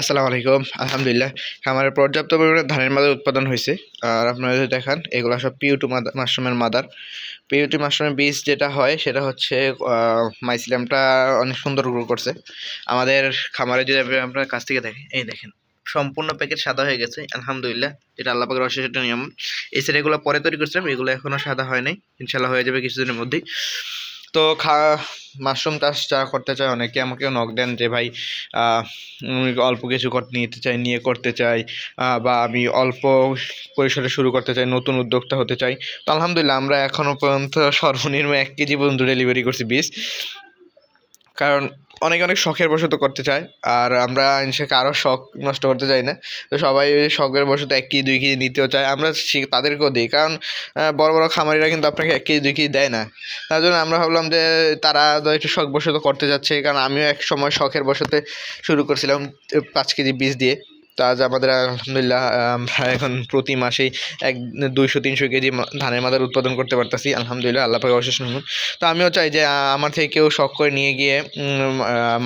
আসসালামু আলাইকুম। আলহামদুলিল্লাহ খামারে পর্যাপ্ত পরিমাণে ধানের মাদার উৎপাদন হয়েছে। আর আপনারা যদি দেখান এগুলো সব পিওটু মাশরুমের মাদার। পিওটু মাশরুমের বীজ যেটা হয় সেটা হচ্ছে মাইসিলিয়ামটা অনেক সুন্দর গ্রো করছে। আমাদের খামারে যদি আপনার কাছ থেকে দেখেন, এই দেখেন সম্পূর্ণ প্যাকেট সাদা হয়ে গেছে আলহামদুলিল্লাহ। যেটা আল্লাহ পাকের অশেষ একটা নিয়ম। এই সেট এগুলো পরে তৈরি করছিলাম, এগুলো এখনো সাদা হয় নাই, ইনশাল্লাহ হয়ে যাবে কিছুদিনের মধ্যেই। তো মাশরুম চাষ যারা করতে চায় অনেকে আমাকেও নক দেন যে ভাই অল্প কিছু নিয়ে করতে চাই, বা আমি অল্প পরিসরে শুরু করতে চাই, নতুন উদ্যোক্তা হতে চাই। তো আলহামদুলিল্লাহ আমরা এখনও পর্যন্ত সর্বনিম্ন 1 কেজি পর্যন্ত ডেলিভারি করছি বীজ। কারণ অনেক শখের বশত করতে চায়, আর আমরা কারো শখ নষ্ট করতে চাই না। তো সবাই শখের বশত 1 কেজি 2 কেজি নিতেও চায়, আমরা তাদেরকেও দিই। কারণ বড় বড় খামারিরা কিন্তু আপনাকে 1 কেজি 2 কেজি দেয় না। তার জন্য আমরা ভাবলাম যে তারা একটু শখ বশত করতে যাচ্ছে, কারণ আমিও এক সময় শখের বশতে শুরু করছিলাম 5 কেজি বীজ দিয়ে। তো আজ আমাদের আলহামদুলিল্লাহ আমরা এখন প্রতি মাসেই 200-300 কেজি ধানের মাদার উৎপাদন করতে পারতেছি আলহামদুলিল্লাহ, আল্লাহ পাকের অশেষ রহমত। তো আমিও চাই যে আমার থেকে কেউ শখ করে নিয়ে গিয়ে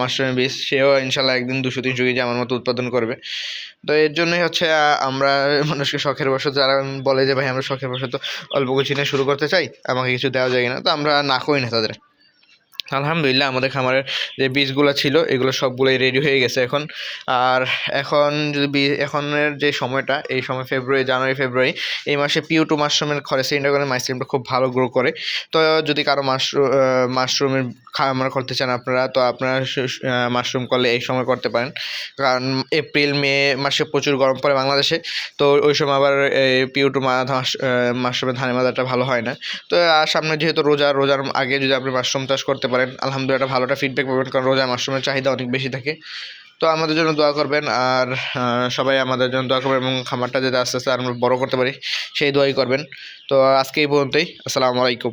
মাশরুমের বীজ, সেও ইনশাল্লাহ একদিন 200-300 কেজি আমার মতো উৎপাদন করবে। তো এর জন্যই হচ্ছে আমরা মানুষকে শখের বশত, যারা বলে যে ভাই আমরা শখের বশত অল্প কিছু নিয়ে শুরু করতে চাই, আমাকে কিছু দেওয়া যায় না, তো আমরা না করি না তাদের। আলহামদুলিল্লাহ আমাদের খামারের যে বীজগুলো ছিল এগুলো সবগুলোই রেডি হয়ে গেছে এখন। আর এখন যদি এখনের যে সময়টা, এই সময় জানুয়ারি ফেব্রুয়ারি এই মাসে পিওটু মাশরুমের খরেসিন্ডাগনের মাশরুমটা খুব ভালো গ্রো করে। তো যদি কারো মাশরুমের খামার করতে চান আপনারা, তো আপনারা মাশরুম করলে এই সময় করতে পারেন। কারণ এপ্রিল মে মাসে প্রচুর গরম পড়ে বাংলাদেশে। তো ওই সময় আবার পিওটু মাশরুমের ধানের মাদারটা ভালো হয় না। তো সামনে যেহেতু রোজার আগে যদি আপনি মাশরুম চাষ করতে পারেন, আলহামদুলিল্লাহ ভালো একটা ফিডব্যাক পাবেন, কারণ রোজায় মাশরুমের চাহিদা অনেক বেশি থাকে। তো আমাদের জন্য দোয়া করবেন, আর সবাই আমাদের জন্য দোয়া করবেন, এবং খামারটা যাতে আস্তে আস্তে আমরা বড় করতে পারি সেই দোয়াই করবেন। তো আজকে এই পর্যন্তই। আসসালামু আলাইকুম।